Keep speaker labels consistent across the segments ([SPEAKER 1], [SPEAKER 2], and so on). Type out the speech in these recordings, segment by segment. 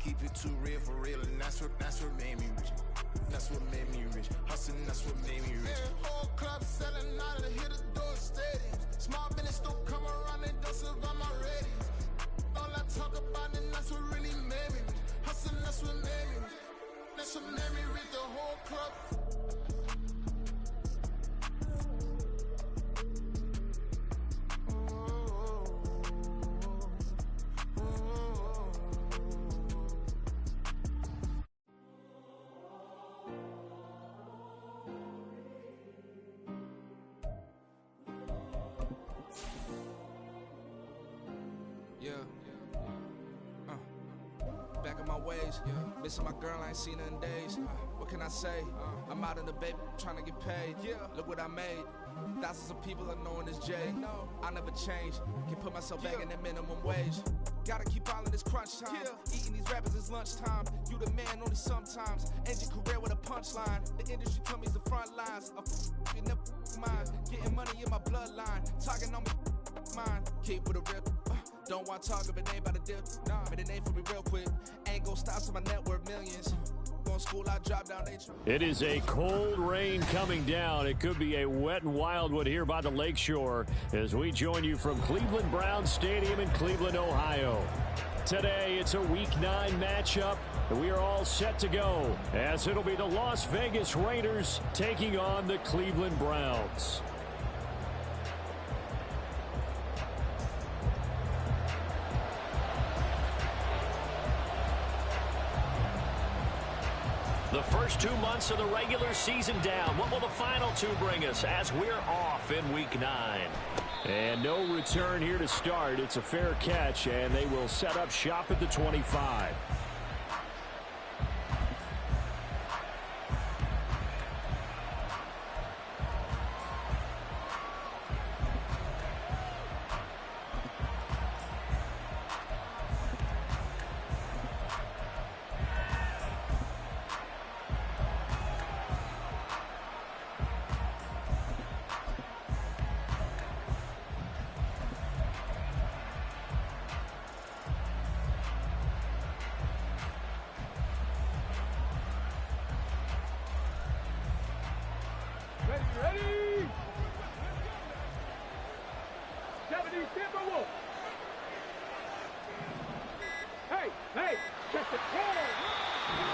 [SPEAKER 1] keep it too real for real, and that's what made me rich. That's what made me rich. Hustling, that's what made me rich. Whole club selling out of hit the door stadiums. Small business don't come around, they don't survive my ratings. All I talk about, and that's what really made me rich. Hustling, that's what made me rich. That's what made me rich, the whole club.
[SPEAKER 2] Back in my ways, missing my girl, I ain't seen her in days. What can I say? I'm out in the baby, trying to get paid. Look what I made. Thousands of people are knowing this Jay. I never change. Can put myself back in the minimum wage. Gotta keep all in this crunch time. Eating these rappers is lunchtime. You the man only sometimes. End your career with a punchline. The industry told me it's the front lines. You never mind. Getting money in my bloodline. Talking on me, mine. Keep with a rip. Don't want to talk if it ain't about the dip. But it ain't for me real quick. Ain't gon' stop till my net worth millions. Going school, I drop down.
[SPEAKER 3] It is a cold rain coming down. It could be a wet and wild one here by the lakeshore as we join you from Cleveland Browns Stadium in Cleveland, Ohio. Today, it's a Week 9 matchup, and we are all set to go as it'll be the Las Vegas Raiders taking on the Cleveland Browns. The first 2 months of the regular season down. What will the final 2 bring us as we're off in Week 9? And no return here to start. It's a fair catch, and they will set up shop at the 25.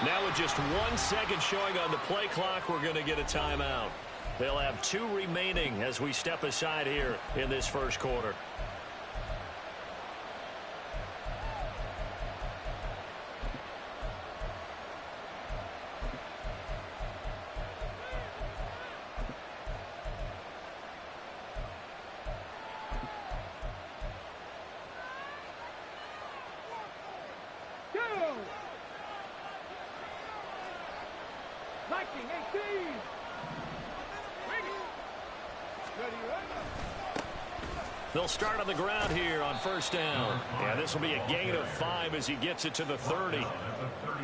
[SPEAKER 3] Now with just 1 second showing on the play clock, we're going to get a timeout. They'll have 2 remaining as we step aside here in this first quarter. They'll start on the ground here on first down. Yeah, this will be a gain of 5 as he gets it to the 30.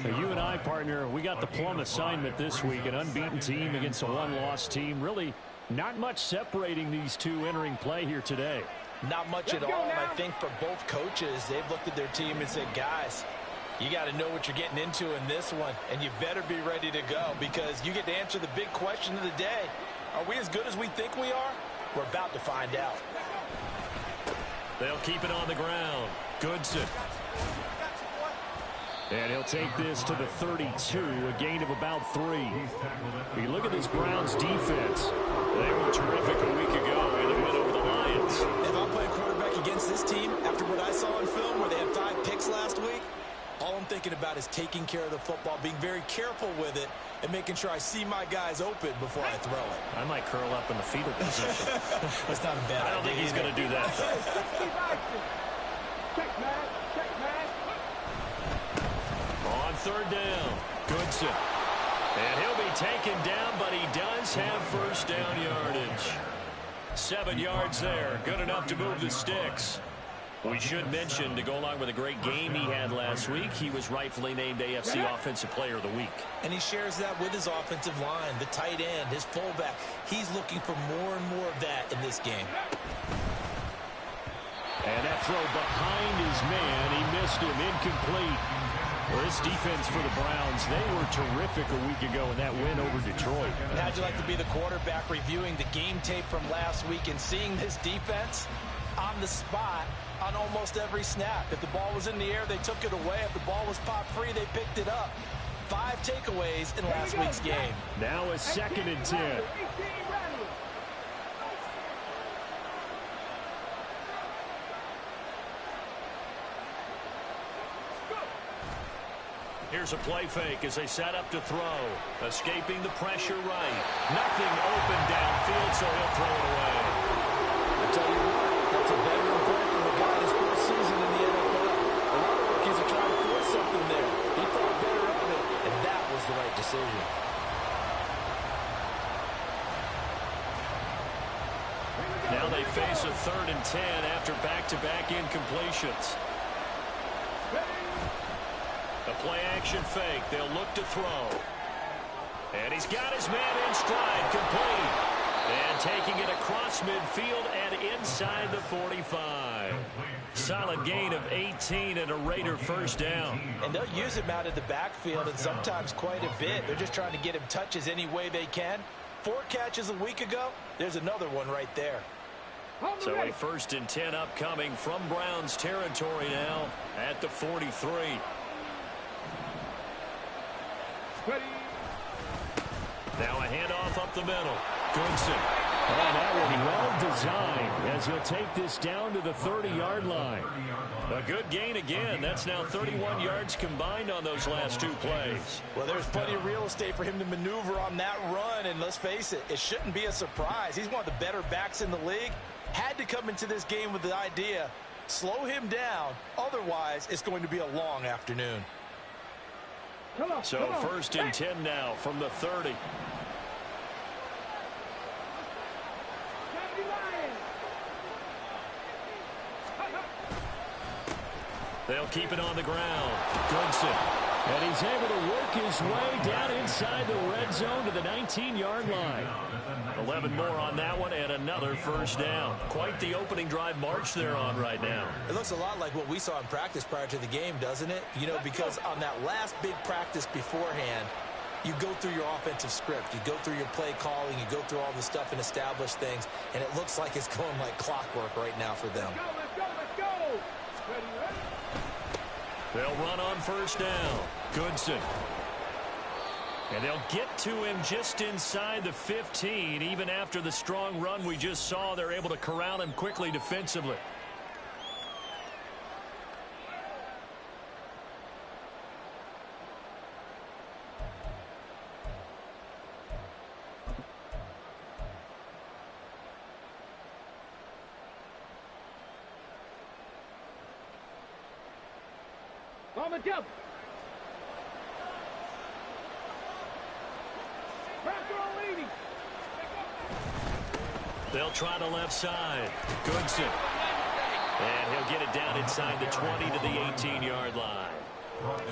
[SPEAKER 3] So you and I, partner, we got the plum assignment this week. An unbeaten team against a one-loss team. Really not much separating these two entering play here today.
[SPEAKER 4] Not much at all, and I think for both coaches, they've looked at their team and said, guys, you got to know what you're getting into in this one, and you better be ready to go because you get to answer the big question of the day. Are we as good as we think we are? We're about to find out.
[SPEAKER 3] They'll keep it on the ground. Goodson. And he'll take this to the 32, a gain of about 3. You look at this Browns defense. They were terrific a week ago in the win over the Lions.
[SPEAKER 4] If I'm playing quarterback against this team, after what I saw on film where they had 5 picks last week, all I'm thinking about is taking care of the football, being very careful with it, and making sure I see my guys open before I throw it.
[SPEAKER 3] I might curl up in the fetal position.
[SPEAKER 4] That's not a bad idea.
[SPEAKER 3] I don't think he's going to do that. On third down, Goodson. And he'll be taken down, but he does have first down yardage. 7 yards there, good enough to move the sticks. We should mention, to go along with a great game he had last week, he was rightfully named AFC Offensive Player of the Week.
[SPEAKER 4] And he shares that with his offensive line, the tight end, his fullback. He's looking for more and more of that in this game.
[SPEAKER 3] And that throw behind his man, he missed him, incomplete. Well, this defense for the Browns, they were terrific a week ago in that win over Detroit.
[SPEAKER 4] And how'd you like to be the quarterback reviewing the game tape from last week and seeing this defense on the spot on almost every snap? If the ball was in the air, they took it away. If the ball was popped free, they picked it up. 5 takeaways in last week's game.
[SPEAKER 3] Now a 2nd and 10. Here's a play fake as they set up to throw. Escaping the pressure right. Nothing open downfield, so he'll throw it away.
[SPEAKER 4] I tell you what, that's a veteran play from the guy his first season in the NFL. A lot of rookies are trying to force something there. He thought better of it, and that was the right decision.
[SPEAKER 3] Now they face a 3rd and 10 after back-to-back incompletions. A play-action fake. They'll look to throw. And he's got his man in stride, complete. And taking it across midfield and inside the 45. Solid gain of 18 and a Raider first down.
[SPEAKER 4] And they'll use him out of the backfield, and sometimes quite a bit. They're just trying to get him touches any way they can. 4 catches a week ago. There's another one right there.
[SPEAKER 3] So a 1st and 10 upcoming from Browns territory now at the 43. Now a handoff up the middle. Goodson. And that one well designed as he'll take this down to the 30-yard line. A good gain again. That's now 31 yards combined on those last 2 plays.
[SPEAKER 4] Well, there's plenty of real estate for him to maneuver on that run, and let's face it, it shouldn't be a surprise. He's one of the better backs in the league. Had to come into this game with the idea, slow him down, otherwise it's going to be a long afternoon.
[SPEAKER 3] So 1st and 10 now from the 30. They'll keep it on the ground. Goodson. And he's able to work his way down inside the red zone to the 19-yard line. 11 more on that one and another first down. Quite the opening drive march they're on right now.
[SPEAKER 4] It looks a lot like what we saw in practice prior to the game, doesn't it? You know, because on that last big practice beforehand, you go through your offensive script. You go through your play calling. You go through all the stuff and establish things. And it looks like it's going like clockwork right now for them.
[SPEAKER 1] Let's go.
[SPEAKER 3] They'll run on first down. Goodson. And they'll get to him just inside the 15. Even after the strong run we just saw, they're able to corral him quickly defensively.
[SPEAKER 1] Mama jump.
[SPEAKER 3] They'll try the left side. Goodson. And he'll get it down inside the 20 to the 18-yard line.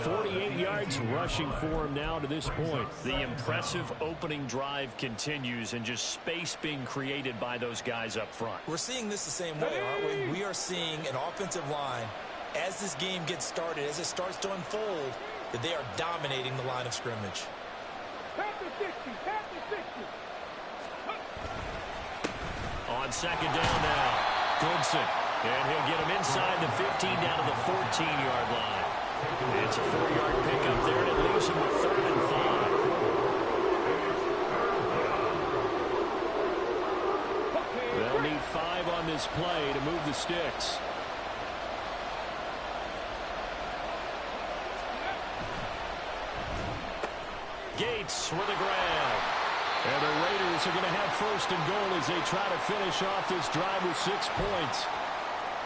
[SPEAKER 3] 48 yards rushing for him now to this point. The impressive opening drive continues and just space being created by those guys up front.
[SPEAKER 4] We're seeing this the same way, aren't we? We are seeing an offensive line, as this game gets started, as it starts to unfold, that they are dominating the line of scrimmage.
[SPEAKER 3] On second down now, Goodson. And he'll get him inside the 15 down to the 14-yard line. It's a 4-yard pickup there, and it leaves him with 3rd and 5. They'll need 5 on this play to move the sticks. Gates with a grab. And the Raiders are going to have 1st and goal as they try to finish off this drive with 6 points.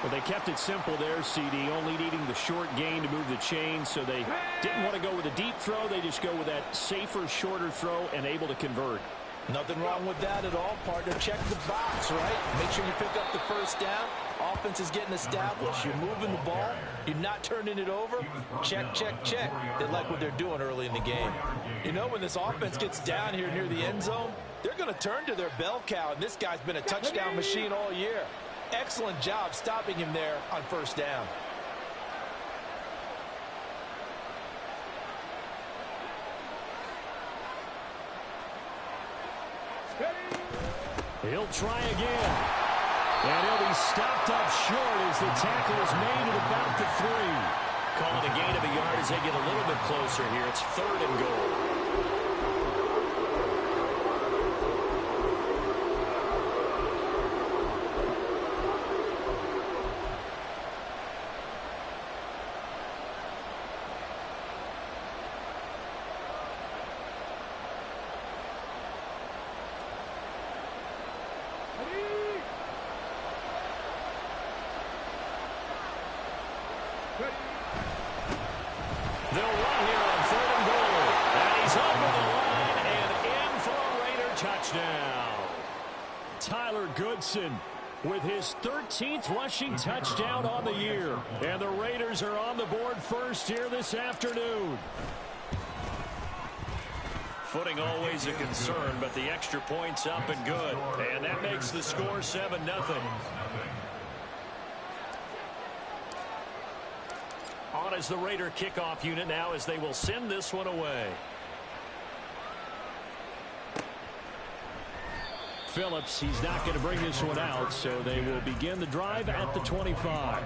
[SPEAKER 3] But they kept it simple there, CD, only needing the short gain to move the chains, so they didn't want to go with a deep throw. They just go with that safer, shorter throw and able to convert.
[SPEAKER 4] Nothing wrong with that at all, partner. Check the box, right? Make sure you pick up the 1st down. Offense is getting established. You're moving the ball. You're not turning it over. Check, check, check. They like what they're doing early in the game. You know, when this offense gets down here near the end zone, they're going to turn to their bell cow, and this guy's been a touchdown machine all year. Excellent job stopping him there on 1st down.
[SPEAKER 3] He'll try again. And he'll be stopped up short as the tackle is made at about the 3.
[SPEAKER 5] Calling a gain of a yard as they get a little bit closer here. It's 3rd and goal.
[SPEAKER 3] They'll run here on 3rd and goal. And he's over the line and in for a Raider touchdown. Tyler Goodson with his 13th rushing touchdown on the year. And the Raiders are on the board first here this afternoon. Footing always a concern, but the extra point's up and good. And that makes the score 7-0. On as the Raider kickoff unit now as they will send this one away. Phillips, he's not going to bring this one out, so they will begin the drive at the 25.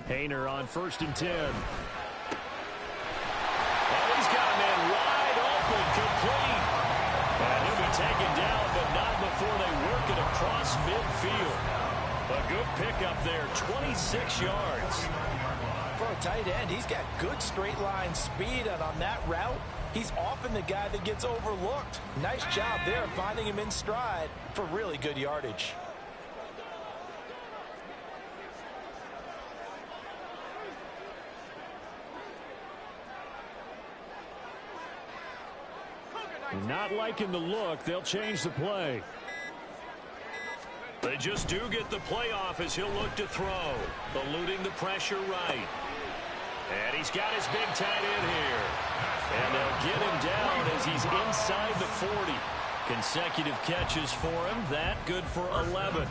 [SPEAKER 3] Hayner on 1st and 10. And he's got a man wide open, complete. And he'll be taken down, but not before they work it across midfield. A good pickup there, 26 yards.
[SPEAKER 4] For a tight end, he's got good straight line speed, and on that route, he's often the guy that gets overlooked. Nice job there finding him in stride for really good yardage.
[SPEAKER 3] Not liking the look. They'll change the play. They just do get the play off as he'll look to throw. Eluding the pressure right. And he's got his big tight end here. And they'll get him down as he's inside the 40. Consecutive catches for him. That good for 11.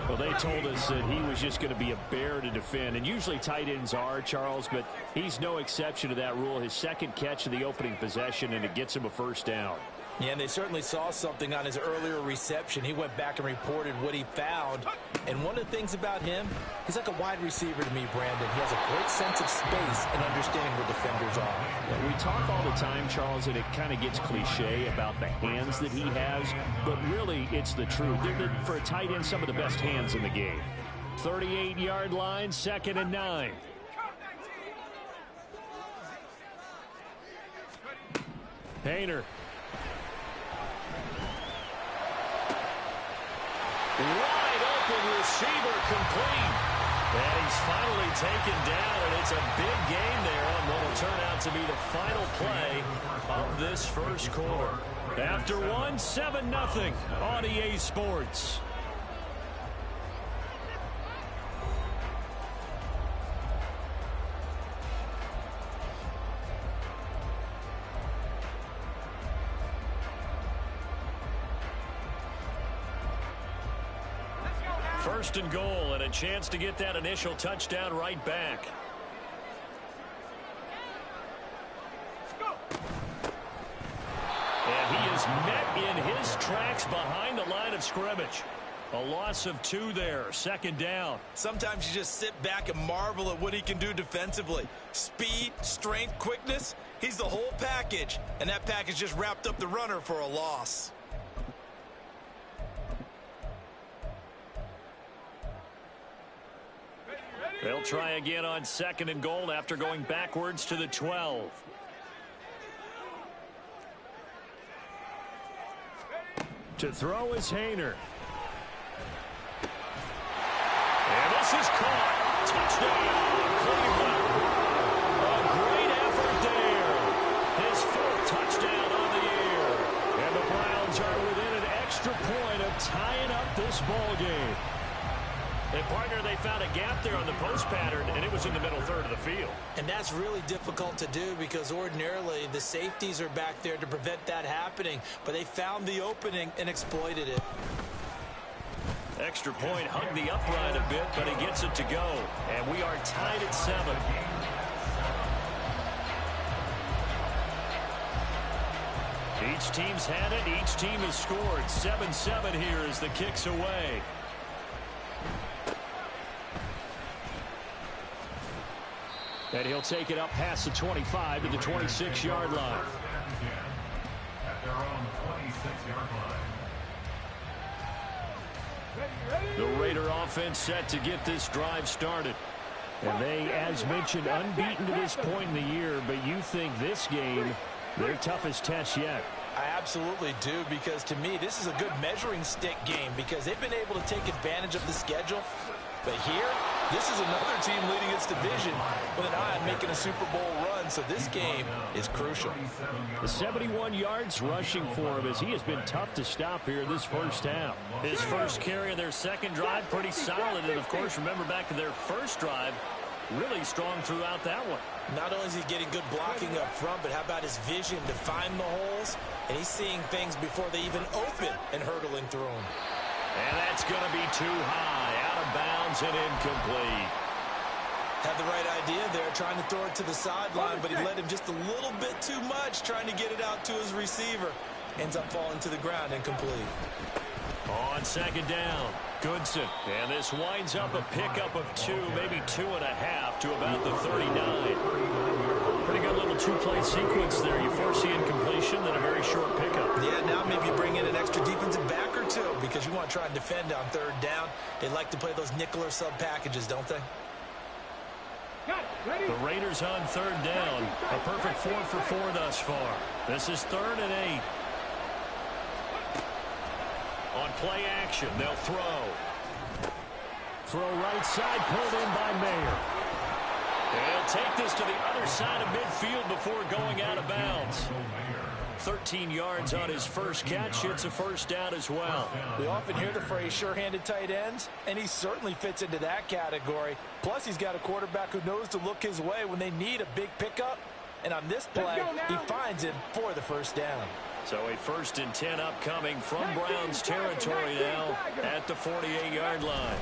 [SPEAKER 3] Well, they told us that he was just going to be a bear to defend. And usually tight ends are, Charles, but he's no exception to that rule. His second catch of the opening possession, and it gets him a first down.
[SPEAKER 4] Yeah, and they certainly saw something on his earlier reception. He went back and reported what he found. And one of the things about him, he's like a wide receiver to me, Brandon. He has a great sense of space and understanding where defenders are.
[SPEAKER 3] Yeah, we talk all the time, Charles, and it kind of gets cliche about the hands that he has. But really, it's the truth. They're, for a tight end, some of the best hands in the game. 38-yard line, 2nd and 9. Hayner. Wide open receiver complete. And he's finally taken down, and it's a big gain there on what will turn out to be the final play of this first quarter. After 7-0 on EA Sports. First and goal, and a chance to get that initial touchdown right back. And he is met in his tracks behind the line of scrimmage. A loss of 2 there, 2nd down.
[SPEAKER 4] Sometimes you just sit back and marvel at what he can do defensively. Speed, strength, quickness, he's the whole package. And that package just wrapped up the runner for a loss.
[SPEAKER 3] They'll try again on 2nd and goal after going backwards to the 12. To throw is Hayner. And this is caught. Touchdown, Cleveland. A great effort there. His 4th touchdown on the year. And the Browns are within an extra point of tying up this ball game.
[SPEAKER 5] And, partner, they found a gap there on the post pattern, and it was in the middle third of the field.
[SPEAKER 4] And that's really difficult to do because ordinarily the safeties are back there to prevent that happening. But they found the opening and exploited it.
[SPEAKER 5] Extra point, hugged the upright a bit, but he gets it to go. And we are tied at 7. Each team's had it. Each team has scored. 7-7 here as the kick's away.
[SPEAKER 3] And he'll take it up past the 25 to the 26-yard line.
[SPEAKER 6] At their own 26-yard line.
[SPEAKER 3] The Raider offense set to get this drive started. And they, as mentioned, unbeaten to this point in the year, but you think this game, their toughest test yet.
[SPEAKER 4] I absolutely do, because to me this is a good measuring stick game because they've been able to take advantage of the schedule. But here, this is another team leading its division with an eye on making a Super Bowl run, so this game is crucial.
[SPEAKER 3] The 71 yards rushing for him as he has been tough to stop here this first half.
[SPEAKER 5] His first carry of their second drive, pretty solid. And, of course, remember back to their first drive, really strong throughout that one.
[SPEAKER 4] Not only is he getting good blocking up front, but how about his vision to find the holes? And he's seeing things before they even open and hurtling through them.
[SPEAKER 5] And that's going to be too high, out of bounds and incomplete.
[SPEAKER 4] Had the right idea there, trying to throw it to the sideline, but he led him just a little bit too much, trying to get it out to his receiver. Ends up falling to the ground, incomplete.
[SPEAKER 5] On second down, Goodson. And this winds up a pickup of 2, maybe 2.5 to about the 39.
[SPEAKER 3] Pretty good little two-play sequence there. You foresee incompletion, then a very short pickup.
[SPEAKER 4] Yeah, now maybe you bring in an extra defensive back or two because you want to try and defend on third down. They like to play those nickel or sub packages, don't they?
[SPEAKER 3] The Raiders on third down. A perfect 4 for 4 thus far. This is 3rd and 8.
[SPEAKER 5] On play action, they'll throw.
[SPEAKER 3] Throw right side, pulled in by Mayer.
[SPEAKER 5] He'll take this to the other side of midfield before going out of bounds. 13 yards on his first catch. It's a first down as well.
[SPEAKER 4] We often hear the phrase sure-handed tight ends, and he certainly fits into that category. Plus, he's got a quarterback who knows to look his way when they need a big pickup. And on this play, he finds him for the first down.
[SPEAKER 5] So a 1st and 10 upcoming from Browns territory now at the 48-yard line.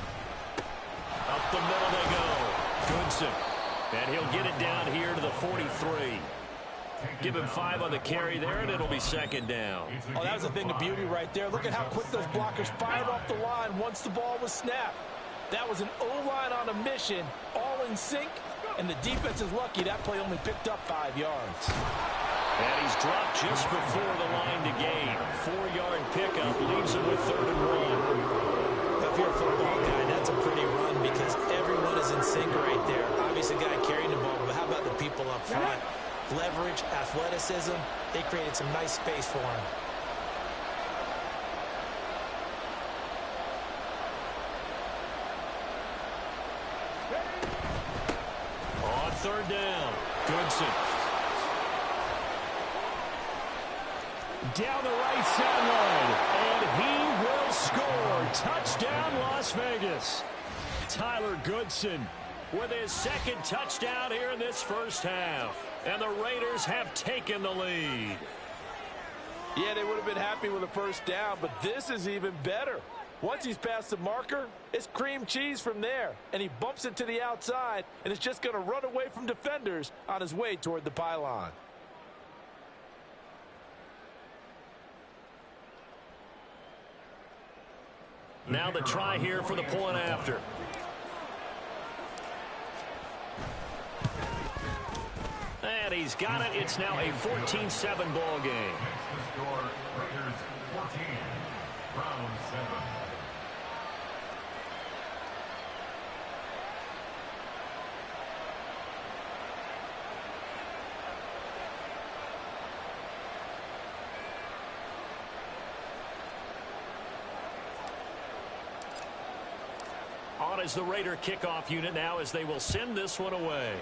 [SPEAKER 5] Up the middle they go. Goodson. And he'll get it down here to the 43. Give him 5 on the carry there, and it'll be second down.
[SPEAKER 4] Oh, that was a thing of beauty right there. Look at how quick those blockers fired off the line once the ball was snapped. That was an O-line on a mission, all in sync, and the defense is lucky that play only picked up 5 yards.
[SPEAKER 5] And he's dropped just before the line to gain. 4-yard pickup leaves him with 3rd and 1.
[SPEAKER 4] If you're a football guy, that's a pretty run because everyone is in sync right there. Obviously, the guy carrying the ball, but how about the people up front? Leverage, athleticism, they created some nice space for him.
[SPEAKER 5] On 3rd down, Goodson.
[SPEAKER 3] Down the right sideline, and he will score. Touchdown, Las Vegas. Tyler Goodson with his 2nd touchdown here in this first half. And the Raiders have taken the lead.
[SPEAKER 4] Yeah, they would have been happy with a first down, but this is even better. Once he's past the marker, it's cream cheese from there. And he bumps it to the outside, and it's just going to run away from defenders on his way toward the pylon.
[SPEAKER 5] Now the try here for the point after. And he's got it. It's now a 14-7 ball game.
[SPEAKER 6] The score, Raiders 14, Browns 7.
[SPEAKER 3] On is the Raider kickoff unit now as they will send this one away.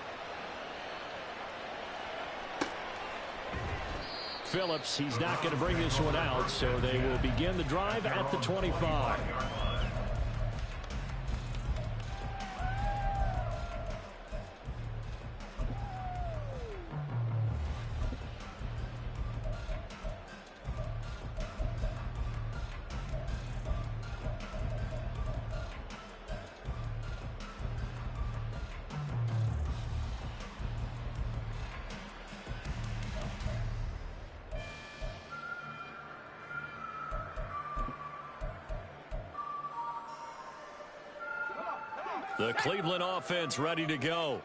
[SPEAKER 3] Phillips, he's not going to bring this one out, so they will begin the drive at the 25.
[SPEAKER 5] The Cleveland offense ready to go.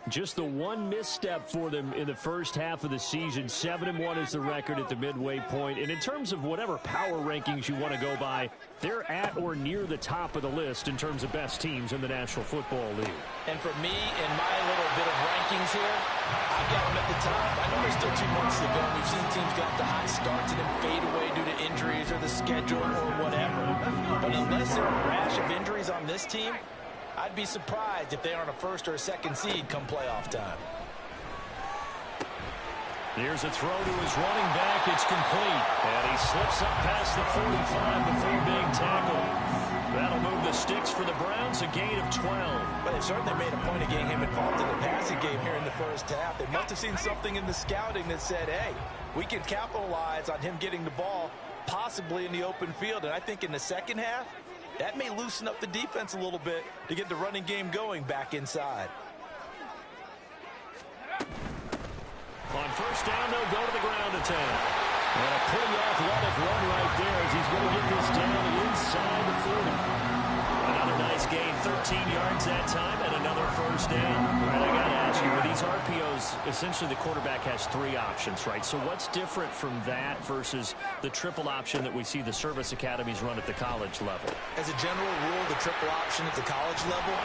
[SPEAKER 3] Just the one misstep for them in the first half of the season. 7-1 is the record at the midway point. And in terms of whatever power rankings you want to go by, they're at or near the top of the list in terms of best teams in the National Football League.
[SPEAKER 4] And for me, in my little bit of rankings here, I've got them at the top. I know there's still 2 months to go. We've seen teams get off to hot starts and then fade away due to injuries or the schedule or whatever. But unless there are a rash of injuries on this team, I'd be surprised if they aren't a first or a second seed come playoff time.
[SPEAKER 5] Here's a throw to his running back. It's complete. And he slips up past the 45 before being tackled. That'll move the sticks for the Browns, a gain of 12.
[SPEAKER 4] But they certainly made a point of getting him involved in the passing game here in the first half. They must have seen something in the scouting that said, hey, we can capitalize on him getting the ball possibly in the open field. And I think in the second half, that may loosen up the defense a little bit to get the running game going back inside.
[SPEAKER 5] On first down, they'll go to the ground attack. And a pretty athletic run right there as he's going to get this down inside the 40. Another nice gain, 13 yards that time, and another first down. All right, I got to ask you, with these RPOs, essentially the quarterback has 3 options, right? So what's different from that versus the triple option that we see the service academies run at the college level?
[SPEAKER 4] As a general rule, the triple option at the college level,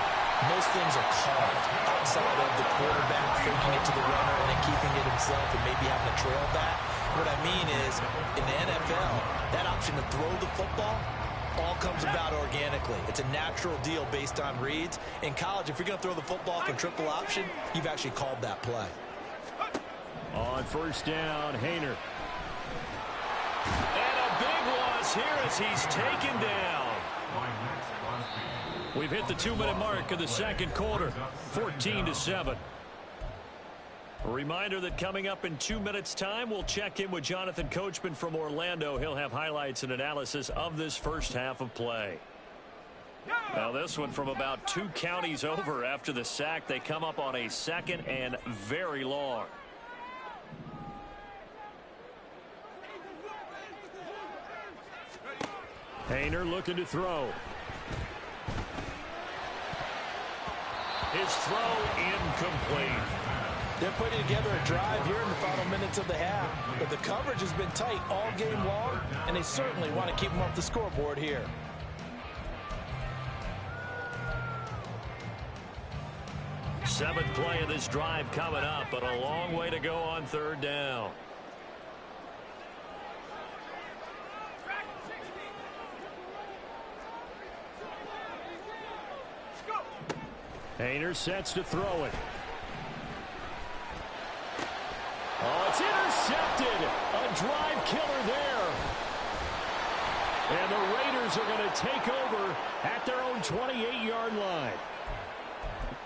[SPEAKER 4] most things are called outside of the quarterback faking it to the runner and then keeping it himself and maybe having a trail back. What I mean is, in the NFL, that option to throw the football all comes about organically. It's a natural deal based on reads. In college, if you're going to throw the football from triple option, you've actually called that play.
[SPEAKER 3] On first down, Hayner.
[SPEAKER 5] And a big loss here as he's taken down. We've hit the 2-minute mark of the second quarter, 14-7. A reminder that coming up in 2 minutes' time, we'll check in with Jonathan Coachman from Orlando. He'll have highlights and analysis of this first half of play. Now this one from about 2 counties over after the sack. They come up on a 2nd and very long.
[SPEAKER 3] Hayner looking to throw.
[SPEAKER 5] His throw incomplete.
[SPEAKER 4] They're putting together a drive here in the final minutes of the half. But the coverage has been tight all game long, and they certainly want to keep them off the scoreboard here.
[SPEAKER 5] Seventh play of this drive coming up, but a long way to go on third down.
[SPEAKER 3] Hayner sets to throw it. Oh, it's intercepted. A drive killer there. And the Raiders are going to take over at their own 28-yard line.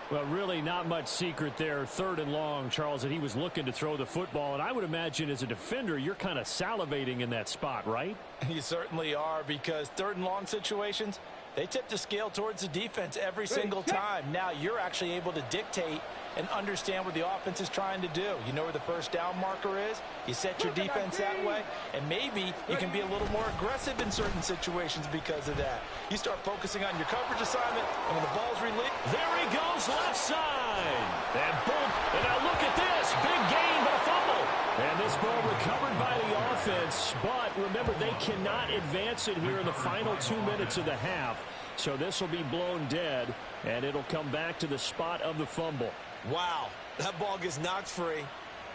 [SPEAKER 3] Well, really not much secret there. 3rd and long, Charles, and he was looking to throw the football. And I would imagine as a defender, you're kind of salivating in that spot, right?
[SPEAKER 4] You certainly are, because 3rd and long situations, they tip the scale towards the defense every single time. Now you're actually able to dictate and understand what the offense is trying to do. You know where the first down marker is. You set your defense that way, and maybe you can be a little more aggressive in certain situations because of that. You start focusing on your coverage assignment, and when the ball's released,
[SPEAKER 5] there he goes left side. And boom, and now look at this. Big gain, but a fumble.
[SPEAKER 3] And this ball recovered by the offense, but remember, they cannot advance it here in the final 2 minutes of the half. So this will be blown dead, and it'll come back to the spot of the fumble.
[SPEAKER 7] Wow, that ball gets knocked free,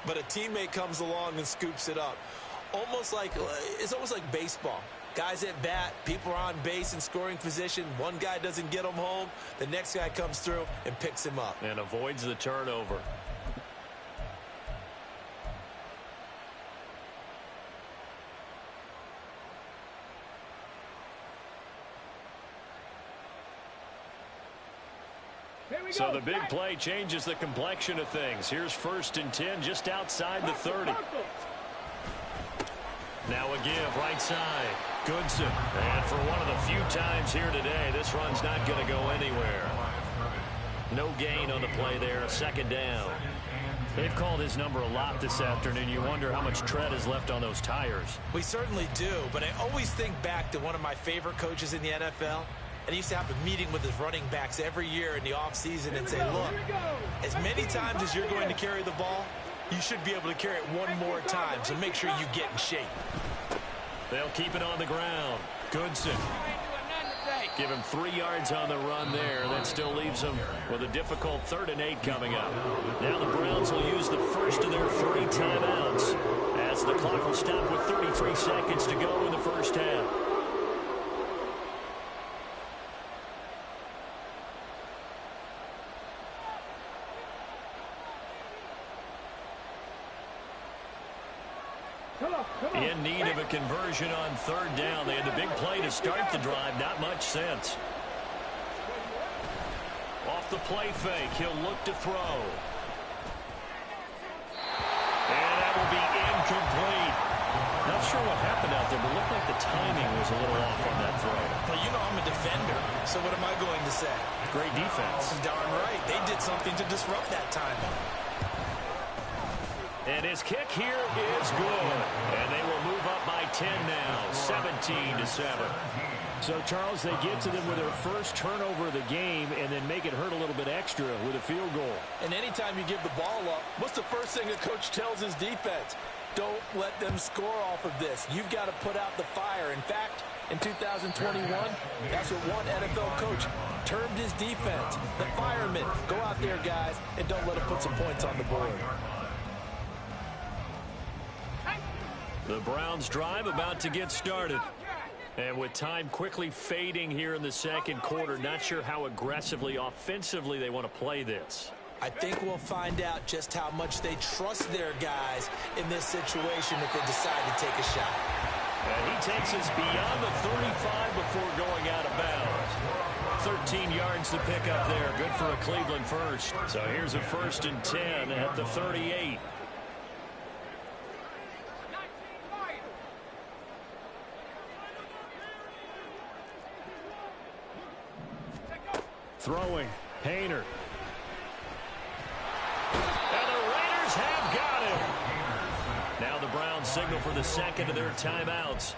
[SPEAKER 7] but a teammate comes along and scoops it up. It's almost like baseball. Guys at bat, people are on base in scoring position. One guy doesn't get him home. The next guy comes through and picks him up.
[SPEAKER 5] And avoids the turnover. So the big play changes the complexion of things. Here's 1st and 10 just outside the 30. Now a give right side. Goodson. And for one of the few times here today, this run's not going to go anywhere. No gain on the play there. 2nd down.
[SPEAKER 3] They've called his number a lot this afternoon. You wonder how much tread is left on those tires.
[SPEAKER 4] we certainly do, but I always think back to one of my favorite coaches in the NFL,
[SPEAKER 7] And he used to have a meeting with his running backs every year in the offseason and say, look, as many times as you're going to carry the ball, you should be able to carry it one more time, so make sure you get in shape.
[SPEAKER 5] They'll keep it on the ground. Goodson. Give him 3 yards on the run there. That still leaves him with a difficult 3rd and 8 coming up. Now the Browns will use the first of their 3 timeouts as the clock will stop with 33 seconds to go in the first half. In need of a conversion on 3rd down. They had the big play to start the drive. Not much sense. Off the play fake, he'll look to throw. And that will be incomplete. Not sure what happened out there, but it looked like the timing was a little off on that throw.
[SPEAKER 7] Well, you know I'm a defender, so what am I going to say?
[SPEAKER 5] Great defense.
[SPEAKER 7] Darn right. They did something to disrupt that timing.
[SPEAKER 5] And his kick here is good. And they will move up by 10 now, 17-7.
[SPEAKER 3] So, Charles, they get to them with their first turnover of the game and then make it hurt a little bit extra with a field goal.
[SPEAKER 7] And anytime you give the ball up, what's the first thing a coach tells his defense? Don't let them score off of this. You've got to put out the fire. In fact, in 2021, that's what one NFL coach termed his defense. The firemen. Go out there, guys, and don't let them put some points on the board.
[SPEAKER 5] The Browns drive about to get started. And with time quickly fading here in the second quarter, not sure how aggressively, offensively they want to play this.
[SPEAKER 7] I think we'll find out just how much they trust their guys in this situation if they decide to take a shot.
[SPEAKER 5] And he takes us beyond the 35 before going out of bounds. 13 yards to pick up there. Good for a Cleveland first. So here's a 1st and 10 at the 38.
[SPEAKER 3] Throwing. Hayner.
[SPEAKER 5] And the Raiders have got him. Now the Browns signal for the second of their timeouts,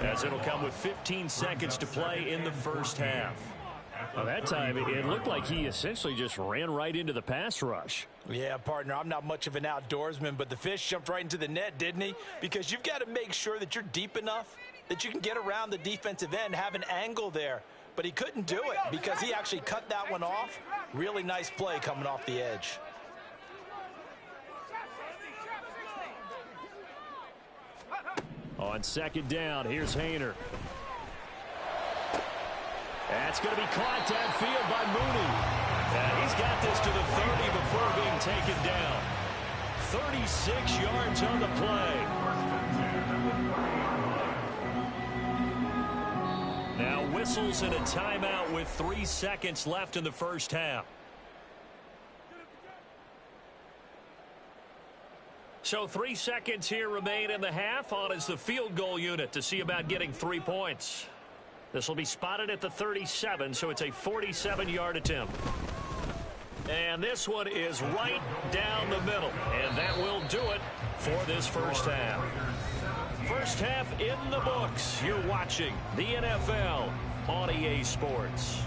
[SPEAKER 5] as it'll come with 15 seconds to play in the first half.
[SPEAKER 3] Well, that time, it looked like he essentially just ran right into the pass rush.
[SPEAKER 7] Yeah, partner, I'm not much of an outdoorsman, but the fish jumped right into the net, didn't he? Because you've got to make sure that you're deep enough that you can get around the defensive end, have an angle there. But he couldn't do it because he actually cut that one off. Really nice play coming off the edge.
[SPEAKER 3] On 2nd down, here's Hayner. That's going to be caught downfield by Mooney. And he's got this to the 30 before being taken down. 36 yards on the play.
[SPEAKER 5] Now whistles and a timeout with 3 seconds left in the first half. So 3 seconds here remain in the half. On is the field goal unit to see about getting 3 points. This will be spotted at the 37, so it's a 47-yard attempt. And this one is right down the middle. And that will do it for this first half. First half in the books. You're watching the NFL on EA Sports.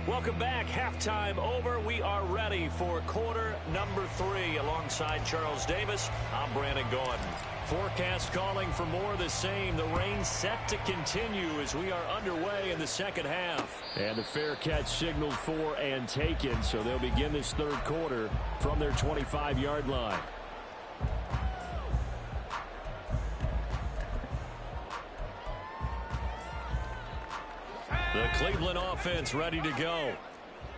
[SPEAKER 5] Welcome back. Halftime over. We are ready for quarter number 3. Alongside Charles Davis, I'm Brandon Gordon. Forecast calling for more of the same. The rain set to continue as we are underway in the second half.
[SPEAKER 3] And the fair catch signaled for and taken, so they'll begin this third quarter from their 25-yard line.
[SPEAKER 5] The Cleveland offense ready to go.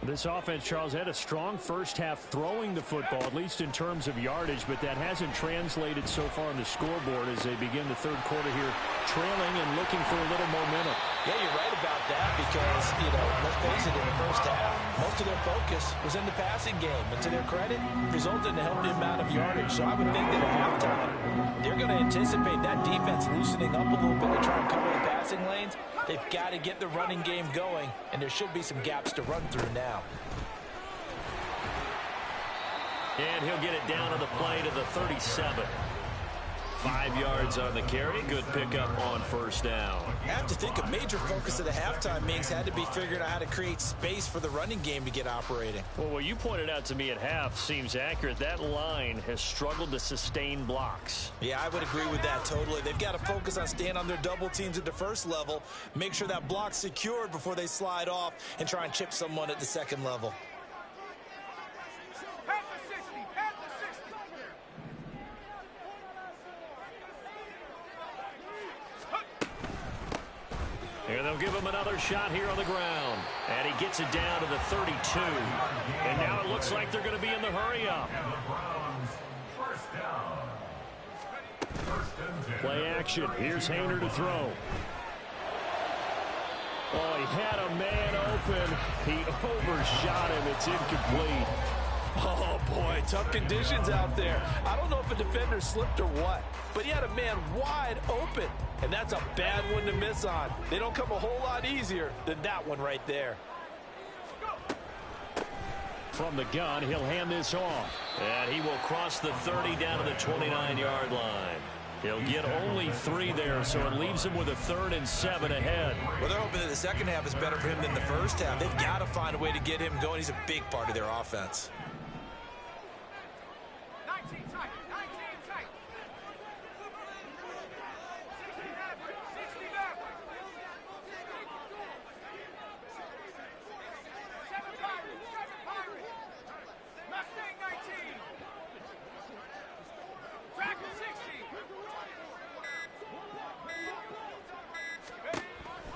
[SPEAKER 3] This offense, Charles, had a strong first half throwing the football, at least in terms of yardage, but that hasn't translated so far on the scoreboard as they begin the third quarter here, trailing and looking for a little momentum.
[SPEAKER 7] Yeah, you're right about that because, let's face it, in the first half, most of their focus was in the passing game. And to their credit, resulted in a healthy amount of yardage. So I would think that at halftime, they're going to anticipate that defense loosening up a little bit to try and cover the passing lanes. They've got to get the running game going, and there should be some gaps to run through now.
[SPEAKER 5] And he'll get it down on the play to the 37. 5 yards on the carry. Good pickup on first down.
[SPEAKER 7] I have to think a major focus of the halftime meetings had to be figuring out how to create space for the running game to get operating.
[SPEAKER 3] Well, what you pointed out to me at half seems accurate. That line has struggled to sustain blocks.
[SPEAKER 7] Yeah, I would agree with that totally. They've got to focus on staying on their double teams at the first level, make sure that block's secured before they slide off and try and chip someone at the second level.
[SPEAKER 3] And they'll give him another shot here on the ground. And he gets it down to the 32. And now it looks like they're going to be in the hurry-up. Play action. Here's Hayner to throw. Oh, he had a man open. He overshot him. It's incomplete.
[SPEAKER 7] Oh, boy, tough conditions out there. I don't know if a defender slipped or what, but he had a man wide open, and that's a bad one to miss on. They don't come a whole lot easier than that one right there.
[SPEAKER 3] From the gun, he'll hand this off.
[SPEAKER 5] And he will cross the 30 down to the 29-yard line. He'll get only 3 there, so it leaves him with a 3rd and 7 ahead.
[SPEAKER 7] Well, they're hoping that the second half is better for him than the first half. They've got to find a way to get him going. He's a big part of their offense.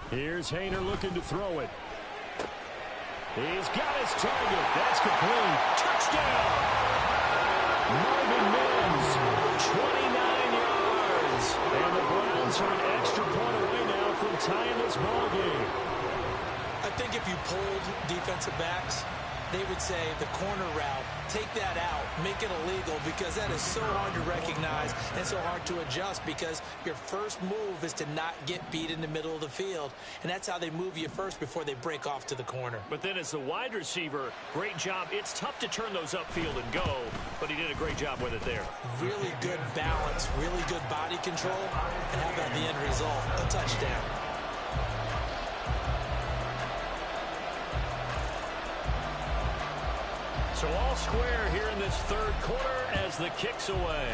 [SPEAKER 3] Here's Hayner looking to throw it. He's got his target. That's complete. Touchdown! Marvin Mims, 29 yards. And the Browns are an extra point away now from tying this ball game.
[SPEAKER 7] I think if you polled defensive backs, they would say the corner route, take that out, make it illegal, because that is so hard to recognize and so hard to adjust, because your first move is to not get beat in the middle of the field, and that's how they move you first before they break off to the corner.
[SPEAKER 3] But then as the wide receiver, great job. It's tough to turn those upfield and go, but he did a great job with it there.
[SPEAKER 7] Really good balance, really good body control, and how about the end result? A touchdown.
[SPEAKER 3] So all square here in this third quarter as the kick's away.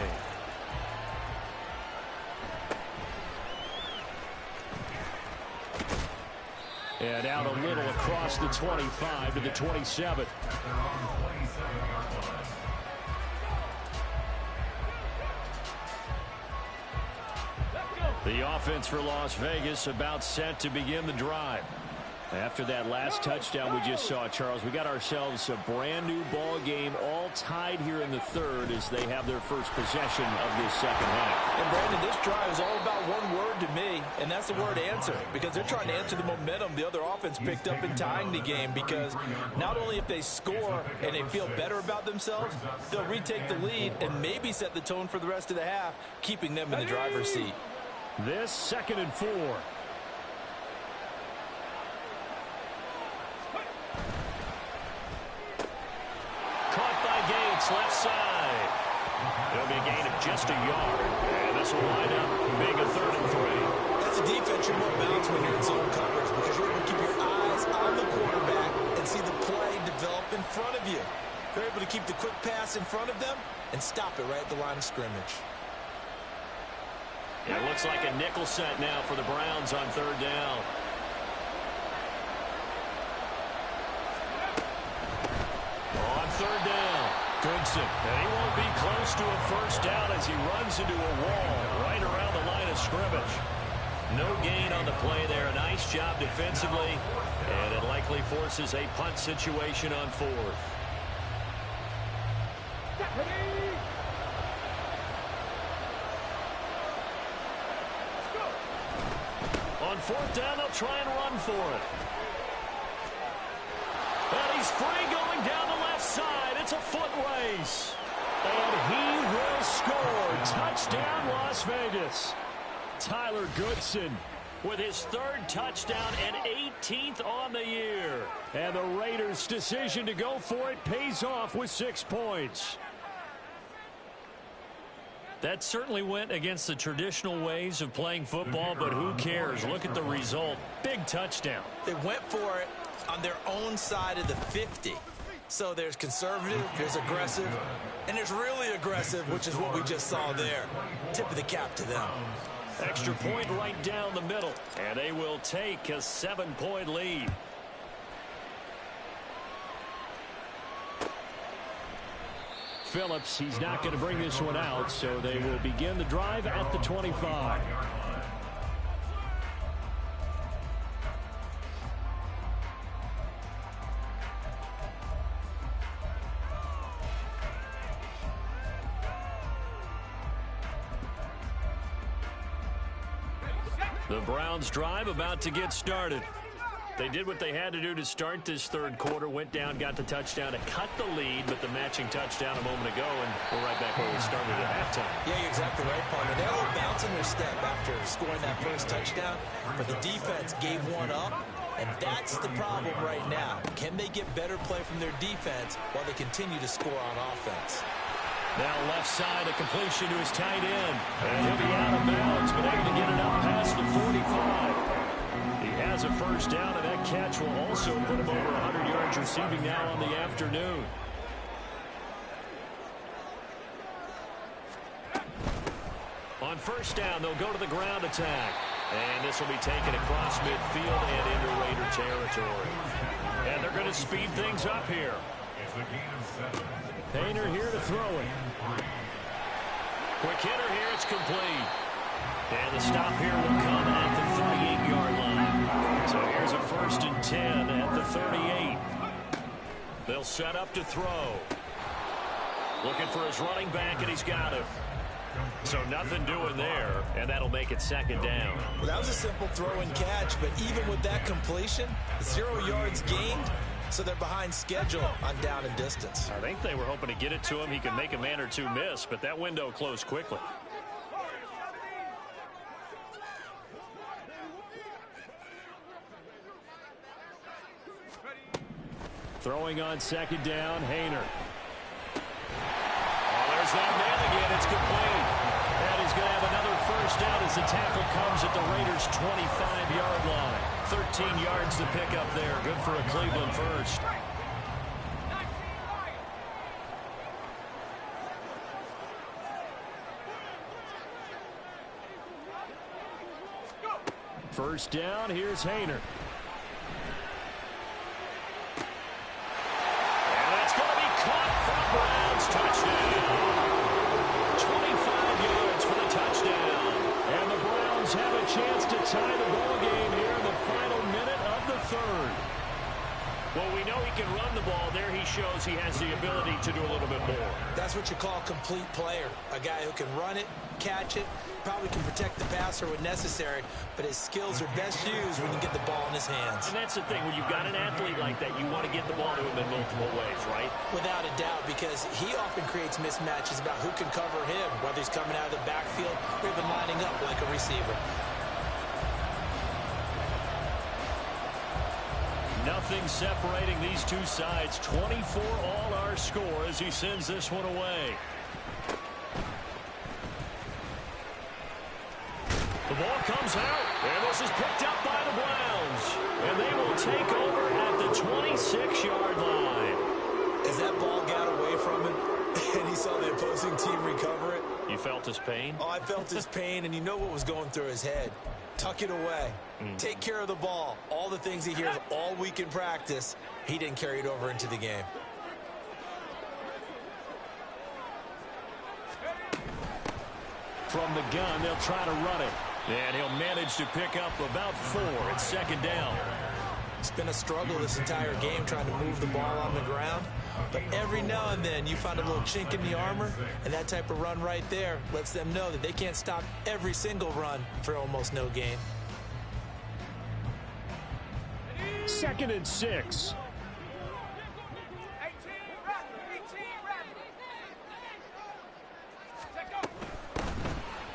[SPEAKER 3] And out a little across the 25 to the 27. The offense for Las Vegas about set to begin the drive. After that last touchdown we just saw, Charles, we got ourselves a brand new ball game, all tied here in the third as they have their first possession of this second half.
[SPEAKER 7] And Brandon, this drive is all about one word to me, and that's the word answer, because they're trying to answer the momentum the other offense picked up in tying the game, because not only if they score and they feel better about themselves, they'll retake the lead and maybe set the tone for the rest of the half, keeping them in the driver's seat.
[SPEAKER 3] This 2nd and 4. Left side. It'll be a gain of just a yard. And this will wind up being a 3rd and 3.
[SPEAKER 7] That's a defense you're more balanced when you're in zone coverage, because you're able to keep your eyes on the quarterback and see the play develop in front of you. They're able to keep the quick pass in front of them and stop it right at the line of scrimmage.
[SPEAKER 3] It looks like a nickel set now for the Browns on 3rd down. On 3rd down. Goodson, and he won't be close to a first down as he runs into a wall right around the line of scrimmage.
[SPEAKER 5] No gain on the play there. A nice job defensively, and it likely forces a punt situation on 4th. On on fourth down, they'll try and run for it. And he's free going down the left side. It's a foot race. And he will score. Touchdown, Las Vegas. Tyler Goodson with his third touchdown and 18th on the year. And the Raiders' decision to go for it pays off with 6 points. That certainly went against the traditional ways of playing football, but who cares? Look at the result. Big touchdown.
[SPEAKER 7] They went for it on their own side of the 50. So there's conservative, there's aggressive, and there's really aggressive, which is what we just saw there. Tip of the cap to them.
[SPEAKER 5] Extra point right down the middle, and they will take a 7-point lead.
[SPEAKER 3] Phillips, he's not going to bring this one out, so they will begin the drive at the 25.
[SPEAKER 5] The Browns drive about to get started. They did what they had to do to start this third quarter, went down, got the touchdown to cut the lead, but the matching touchdown a moment ago, and we're right back where we started at halftime.
[SPEAKER 7] Yeah, you're exactly right, partner. They're a little bounce in their step after scoring that first touchdown, but the defense gave one up, and that's the problem right now. Can they get better play from their defense while they continue to score on offense?
[SPEAKER 5] Now left side, a completion to his tight end. And he'll be out of bounds, but able to get it up past the 45. He has a first down, and that catch will also put him over 100 yards receiving now on the afternoon. On first down, they'll go to the ground attack. And this will be taken across midfield and into Raider territory. And they're going to speed things up here.
[SPEAKER 6] It's a gain of 7.
[SPEAKER 3] Painter here to throw it.
[SPEAKER 5] Quick hitter here, it's complete. And the stop here will come at the 38-yard line. So here's a 1st and 10 at the 38. They'll set up to throw. Looking for his running back, and he's got it. So nothing doing there, and that'll make it 2nd down.
[SPEAKER 7] Well, that was a simple throw and catch, but even with that completion, 0 yards gained, so they're behind schedule on down and distance.
[SPEAKER 5] I think they were hoping to get it to him. He could make a man or two miss, but that window closed quickly.
[SPEAKER 3] Throwing on 2nd down, Hayner.
[SPEAKER 5] Oh, there's that man again. It's complete. And he's going to have another first down as the tackle comes at the Raiders' 25-yard line. 13 yards to pick up there. Good for a Cleveland first.
[SPEAKER 3] First down, here's Hayner.
[SPEAKER 5] And that's going to be caught for Browns. Touchdown. 25 yards for the touchdown.
[SPEAKER 3] And the Browns have a chance to tie the ball game here in the final minute of the 3rd.
[SPEAKER 5] Well, we know he can run the ball. There he shows he has the ability to do a little bit more.
[SPEAKER 7] That's what you call a complete player. A guy who can run it, catch it, probably can protect the passer when necessary, but his skills are best used when you get the ball in his hands.
[SPEAKER 5] And that's the thing. When you've got an athlete like that, you want to get the ball to him in multiple ways, right?
[SPEAKER 7] Without a doubt, because he often creates mismatches about who can cover him, whether he's coming out of the backfield or even lining up like a receiver.
[SPEAKER 5] Nothing separating these two sides. 24 all our score as he sends this one away. The ball comes out, and this is picked up by the Browns. And they will take over at the 26-yard line.
[SPEAKER 7] As that ball got away from him, and he saw the opposing team recover it.
[SPEAKER 5] You felt his pain?
[SPEAKER 7] Oh, I felt his pain, and you know what was going through his head. Tuck it away. Take care of the ball. All the things he hears all week in practice, he didn't carry it over into the game.
[SPEAKER 3] From the gun, they'll try to run it.
[SPEAKER 5] And he'll manage to pick up about 4 at 2nd down.
[SPEAKER 7] It's been a struggle this entire game trying to move the ball on the ground. But every now and then you find a little chink in the armor, and that type of run right there lets them know that they can't stop every single run for almost no gain.
[SPEAKER 3] 2nd and 6.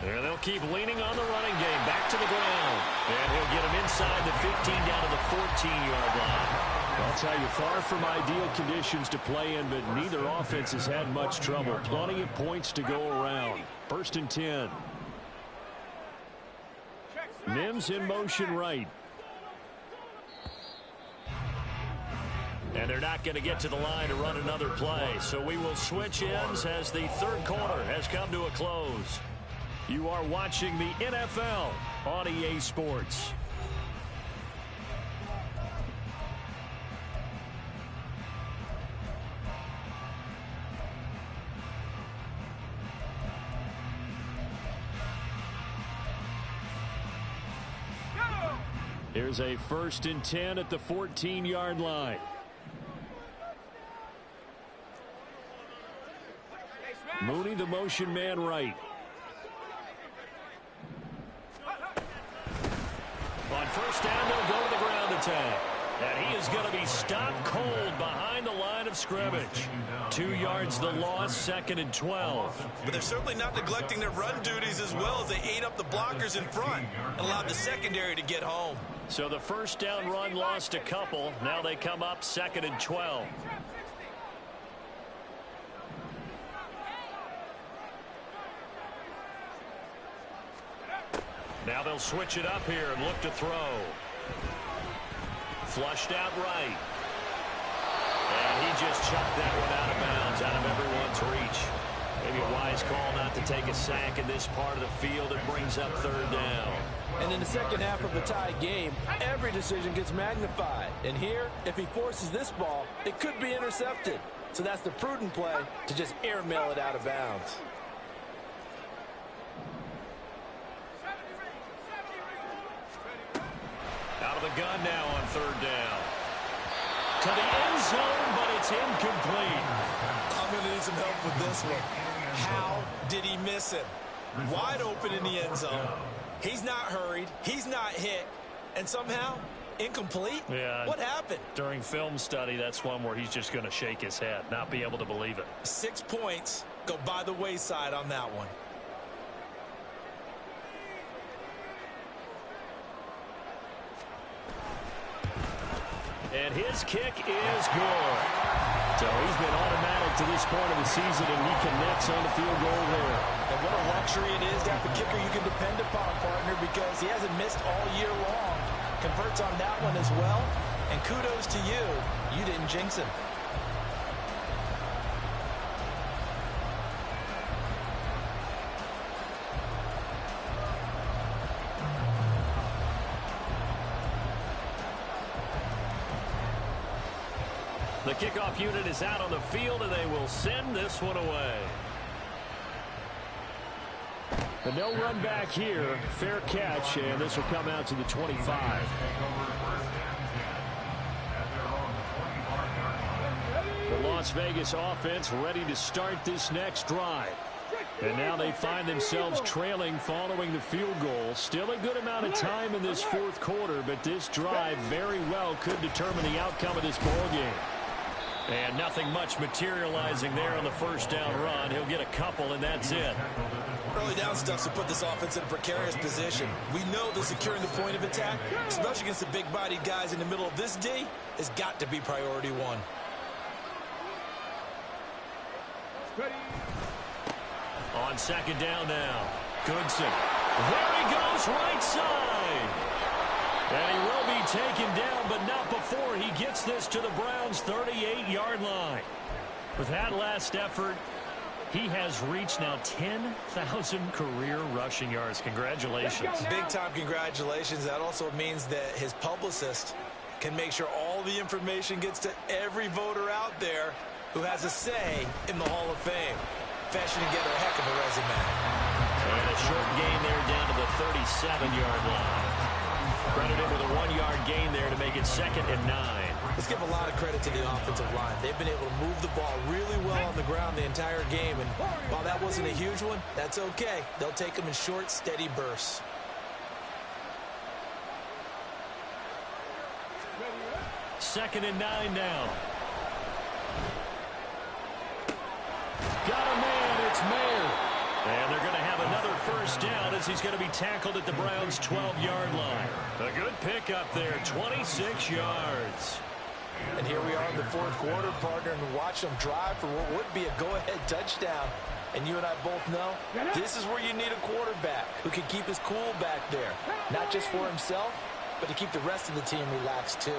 [SPEAKER 3] And they'll keep leaning on the running game. Back to the ground. And he'll get him inside the 15 down to the 14-yard line. I'll tell you, far from ideal conditions to play in, but neither offense has had much trouble. Plenty of points to go around. 1st and 10. Mims in motion right. And they're not going to get to the line to run another play. So we will switch ends as the 3rd quarter has come to a close. You are watching the NFL on EA Sports. Here's a 1st and 10 at the 14-yard line. Mooney, the motion man right. On 1st down, they'll go to the ground attack. And he is going to be stopped cold behind the line of scrimmage. 2 yards the loss, 2nd and 12.
[SPEAKER 7] But they're certainly not neglecting their run duties as well as they ate up the blockers in front and allowed the secondary to get home.
[SPEAKER 3] So the 1st down run lost a couple. Now they come up 2nd and 12. Now they'll switch it up here and look to throw. Flushed out right. And he just chucked that one out of bounds, out of everyone's reach. Maybe a wise call not to take a sack in this part of the field. It brings up 3rd down.
[SPEAKER 7] And in the second half of the tie game, every decision gets magnified. And here, if he forces this ball, it could be intercepted. So that's the prudent play to just airmail it out of bounds.
[SPEAKER 3] Out of the gun now on 3rd down. To the end zone, but it's incomplete.
[SPEAKER 7] I'm going to need some help with this one. How did he miss him? Wide open in the end zone. He's not hurried. He's not hit. And somehow, incomplete?
[SPEAKER 3] Yeah.
[SPEAKER 7] What happened?
[SPEAKER 3] During film study, that's one where he's just going to shake his head, not be able to believe it.
[SPEAKER 7] 6 points go by the wayside on that one.
[SPEAKER 3] And his kick is good. So he's been automatic to this point of the season, and he connects on the field goal there.
[SPEAKER 7] And what a luxury it is to have a kicker you can depend upon, partner, because he hasn't missed all year long. Converts on that one as well. And kudos to you. You didn't jinx him.
[SPEAKER 3] The kickoff unit is out on the field, and they will send this one away. The no run back here. Fair catch, and this will come out to the 25. The Las Vegas offense ready to start this next drive. And now they find themselves trailing following the field goal. Still a good amount of time in this 4th quarter, but this drive very well could determine the outcome of this ball game. And nothing much materializing there on the 1st down run. He'll get a couple, and that's it.
[SPEAKER 7] Early down stuff to put this offense in a precarious position. We know that securing the point of attack, especially against the big-bodied guys in the middle of this D, has got to be priority 1.
[SPEAKER 3] On 2nd down now. Goodson. There he goes, right side. And he will be taken down, but not before he gets this to the Browns' 38-yard line. With that last effort, he has reached now 10,000 career rushing yards. Congratulations.
[SPEAKER 7] Big-time congratulations. That also means that his publicist can make sure all the information gets to every voter out there who has a say in the Hall of Fame. Fashioning together a heck of a resume.
[SPEAKER 3] And a short gain there down to the 37-yard line. Credited with a 1-yard gain there to make it 2nd and 9.
[SPEAKER 7] Let's give a lot of credit to the offensive line. They've been able to move the ball really well on the ground the entire game. And while that wasn't a huge one, that's okay. They'll take them in short, steady bursts.
[SPEAKER 5] 2nd and 9 now. Got a man. It's Mayer. And they're going to have another first down as he's going to be tackled at the Browns' 12-yard line. A good pickup there, 26 yards.
[SPEAKER 7] And here we are in the fourth quarter, partner, and watch them drive for what would be a go-ahead touchdown. And you and I both know this is where you need a quarterback who can keep his cool back there. Not just for himself, but to keep the rest of the team relaxed, too.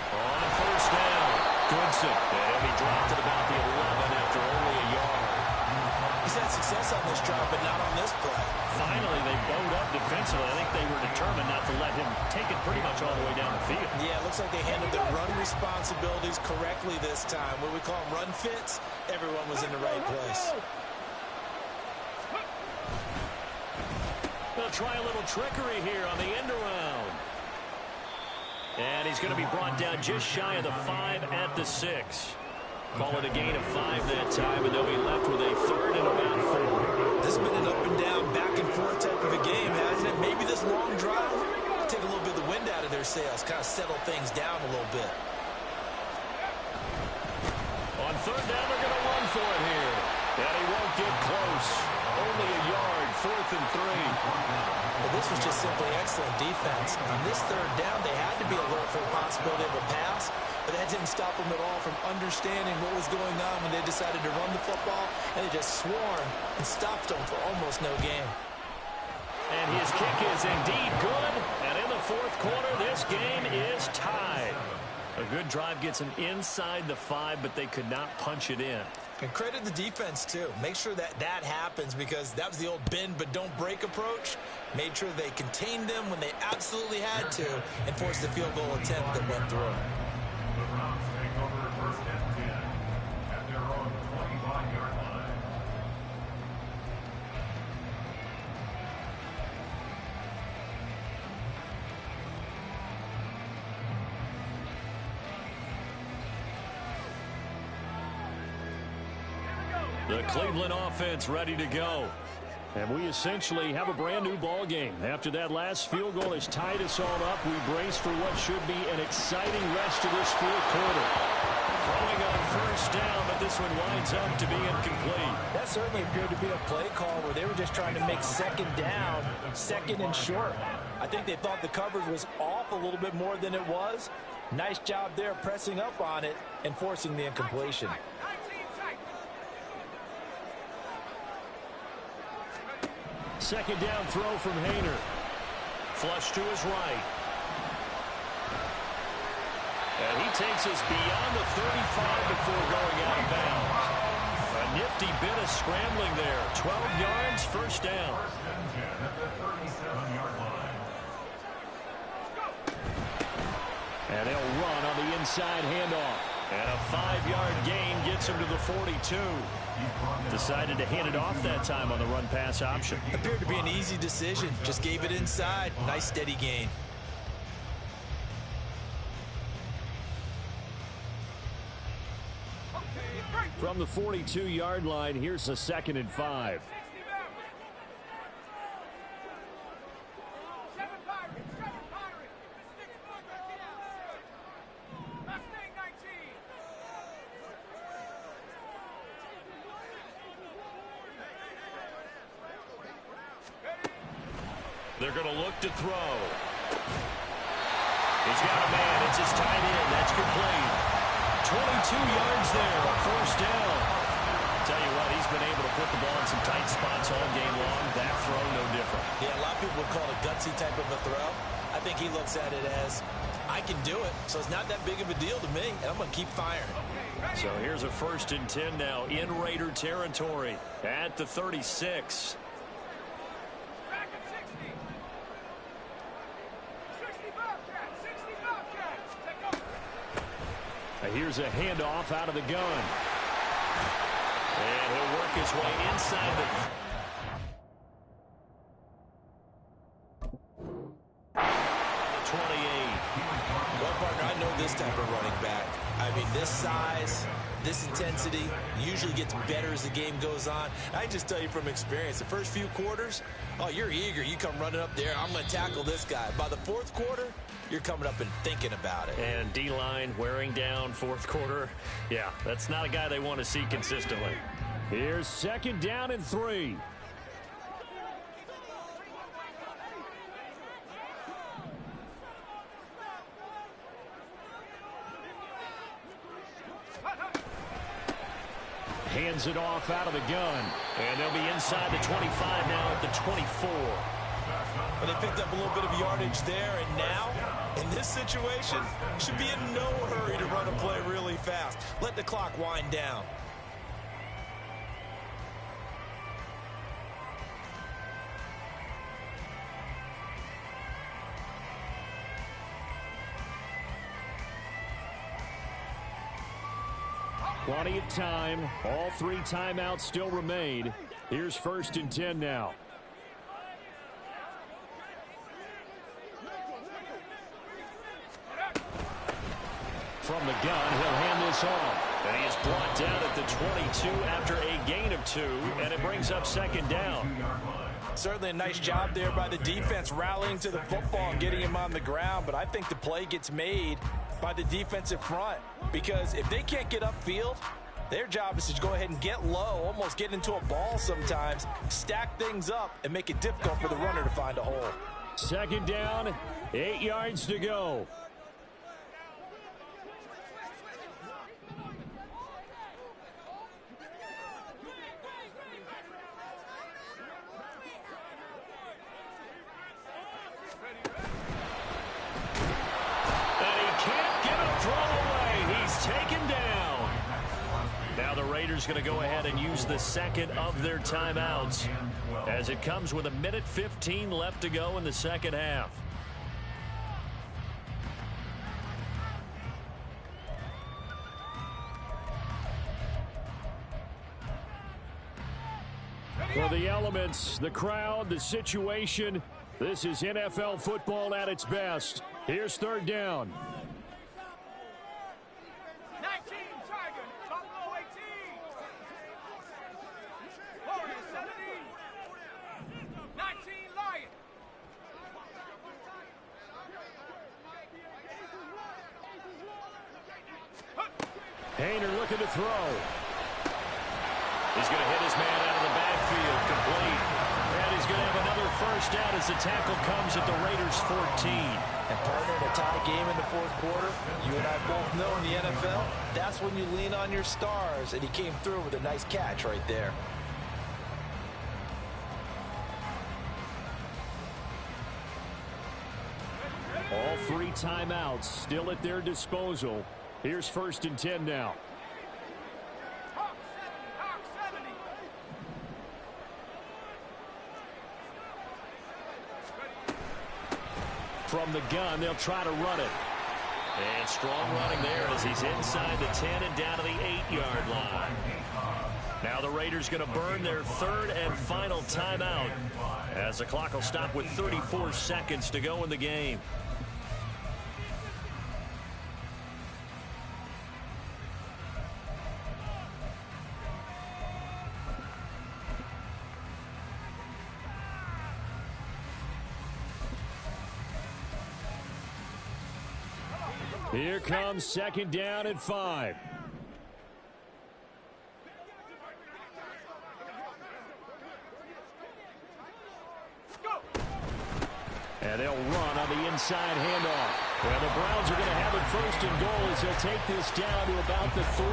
[SPEAKER 5] On a first down, Goodson. And he dropped at about the 11 after only a yard.
[SPEAKER 7] He's had success on this drive, but not on this play.
[SPEAKER 5] Finally, they bowed up defensively. I think they were determined not to let him take it pretty much all the way down the field.
[SPEAKER 7] Yeah, it looks like they handled their run responsibilities correctly this time. What we call them run fits, everyone was in the right place.
[SPEAKER 5] They'll try a little trickery here on the end around. And he's going to be brought down just shy of the 5 at the 6. Call it a gain of 5 that time, and they'll be left with a 3rd and about 4.
[SPEAKER 7] This has been an up and down, back and forth type of a game, hasn't it? Maybe this long drive will take a little bit of the wind out of their sails, kind of settle things down a little bit.
[SPEAKER 5] On 3rd down, they're going to run for it here. And he won't get close. Only a yard, 4th and 3.
[SPEAKER 7] Well, this was just simply excellent defense. On this 3rd down, they had to be alert for the possibility of a pass, but that didn't stop them at all from understanding what was going on when they decided to run the football, and they just swarmed and stopped them for almost no gain.
[SPEAKER 5] And his kick is indeed good, and in the 4th quarter, this game is tied. A good drive gets them inside the 5, but they could not punch it in.
[SPEAKER 7] And credit the defense, too. Make sure that that happens, because that was the old bend but don't break approach. Made sure they contained them when they absolutely had to and forced the field goal attempt that went through.
[SPEAKER 6] The Browns take over 1st and 10 at their own 25-yard line.
[SPEAKER 5] The Cleveland offense ready to go. And we essentially have a brand new ball game. After that last field goal has tied us all up, we brace for what should be an exciting rest of this 4th quarter. Throwing on 1st down, but this one winds up to be incomplete.
[SPEAKER 7] That certainly appeared to be a play call where they were just trying to make 2nd down, 2nd and short. I think they thought the coverage was off a little bit more than it was. Nice job there pressing up on it and forcing the incompletion.
[SPEAKER 5] Second down throw from Hayner. Flush to his right. And he takes us beyond the 35 before going out of bounds. A nifty bit of scrambling there. 12 yards, 1st down.
[SPEAKER 6] 1st and 10 at the 37-yard line.
[SPEAKER 5] And they'll run on the inside handoff. And a 5-yard gain gets him to the 42. Decided to hand it off that time on the run-pass option.
[SPEAKER 7] Appeared to be an easy decision. Just gave it inside. Nice steady gain.
[SPEAKER 3] From the 42-yard line, here's a 2nd and 5.
[SPEAKER 5] They're going to look to throw. He's got a man. It's his tight end. That's complete. 22 yards there. 1st down. Tell you what, he's been able to put the ball in some tight spots all game long. That throw, no different.
[SPEAKER 7] Yeah, a lot of people would call it a gutsy type of a throw. I think he looks at it as, I can do it, so it's not that big of a deal to me, and I'm going to keep firing.
[SPEAKER 5] So here's a 1st and 10 now in Raider territory at the 36. Here's a handoff out of the gun. And he'll work his way inside the 28.
[SPEAKER 7] Well, partner, I know this type of running back. I mean, this size, this intensity usually gets better as the game goes on. I just tell you from experience, the first few quarters, oh, you're eager. You come running up there, I'm going to tackle this guy. By the 4th quarter, you're coming up and thinking about it.
[SPEAKER 5] And D-line wearing down fourth quarter. Yeah, that's not a guy they want to see consistently.
[SPEAKER 3] Here's 2nd down and 3. Hands it off out of the gun.
[SPEAKER 5] And they'll be inside the 25 now at the 24.
[SPEAKER 7] But they picked up a little bit of yardage there, and now, in this situation, should be in no hurry to run a play really fast. Let the clock wind down.
[SPEAKER 3] Plenty of time. All 3 timeouts still remain. Here's 1st and 10 now. From the gun, he'll hand this off.
[SPEAKER 5] And he is brought down at the 22 after a gain of 2, and it brings up 2nd down.
[SPEAKER 7] Certainly a nice job there by the defense rallying to the football and getting him on the ground, but I think the play gets made by the defensive front, because if they can't get upfield, their job is to go ahead and get low, almost get into a ball sometimes, stack things up, and make it difficult for the runner to find a hole.
[SPEAKER 3] 2nd down, 8 yards to go.
[SPEAKER 5] Going to go ahead and use the 2nd of their timeouts as it comes with 1:15 left to go in the 2nd half.
[SPEAKER 3] For the elements, the crowd, the situation, this is NFL football at its best. Here's 3rd down. Hayner looking to throw.
[SPEAKER 5] He's going to hit his man out of the backfield, complete.
[SPEAKER 3] And he's going to have another 1st down as the tackle comes at the Raiders' 14.
[SPEAKER 7] And partner, in a tie game in the 4th quarter, you and I both know in the NFL, that's when you lean on your stars, and he came through with a nice catch right there.
[SPEAKER 3] All 3 timeouts still at their disposal. Here's 1st and 10 now. From the gun, they'll try to run it.
[SPEAKER 5] And strong running there as he's inside the 10 and down to the 8-yard line. Now the Raiders going to burn their 3rd and final timeout as the clock will stop with 34 seconds to go in the game.
[SPEAKER 3] Here comes 2nd down and 5. And they'll run on the inside handoff. Well, the Browns are going to have it 1st and goal as they'll take this down to about the 3.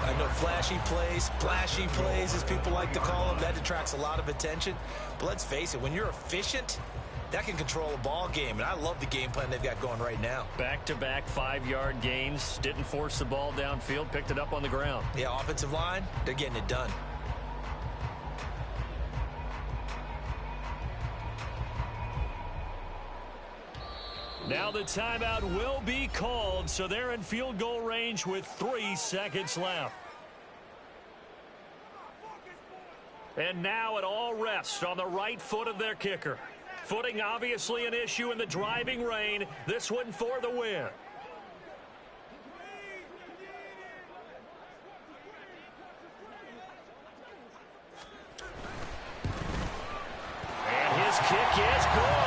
[SPEAKER 7] I know flashy plays, as people like to call them, that attracts a lot of attention. But let's face it, when you're efficient, that can control a ball game, and I love the game plan they've got going right now.
[SPEAKER 5] Back-to-back 5-yard gains, didn't force the ball downfield, picked it up on the ground.
[SPEAKER 7] Yeah, offensive line, they're getting it done.
[SPEAKER 5] Now the timeout will be called, so they're in field goal range with 3 seconds left. And now it all rests on the right foot of their kicker. Footing obviously an issue in the driving rain. This one for the win. And his kick is good.